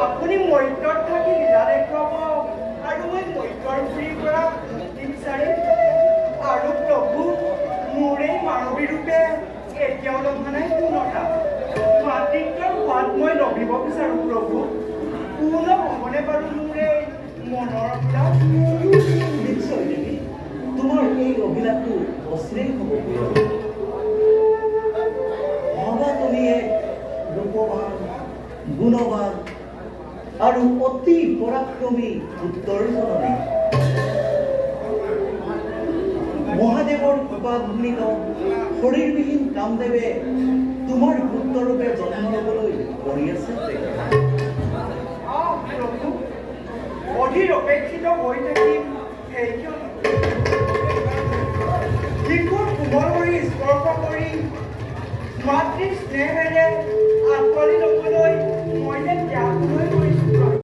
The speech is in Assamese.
আপুনি মৈত্ৰত থাকি লীলা দেখুৱাব আৰু মই মৈত্ৰৰ গুৰিৰ পৰা মুক্তি বিচাৰিম আৰু প্ৰভু মোৰ এই মানৱী ৰূপে এতিয়াও লগা নাই পূৰ্ণতা মাতৃত্বৰ সোৱাদ মই লভিব বিচাৰোঁ প্ৰভু পূৰ্ণ হ'বনে বাৰু মোৰ এই মনৰ অভিলাষ নিশ্চয় দেৱী তোমাৰ এই অভিলাষটো অচিৰেই হ'ব ভাবা তুমি এক ৰূপৱান গুণৱান আৰু অতি পৰাক্ৰমী উত্তৰ জননী মহাদেৱৰ কৃপাগ্নিত শৰীৰবিহীন কামদেৱে তোমাৰ পুত্ৰৰূপে জন্ম ল'বলৈ কৰি আছে প্ৰভু অধীৰ অপেক্ষিত হৈ থাকিম সেইখন শিশুৰ কোমল কৰি স্পৰ্শ কৰি মাতৃ স্নেহেৰে আঁকোৱালি ল'ব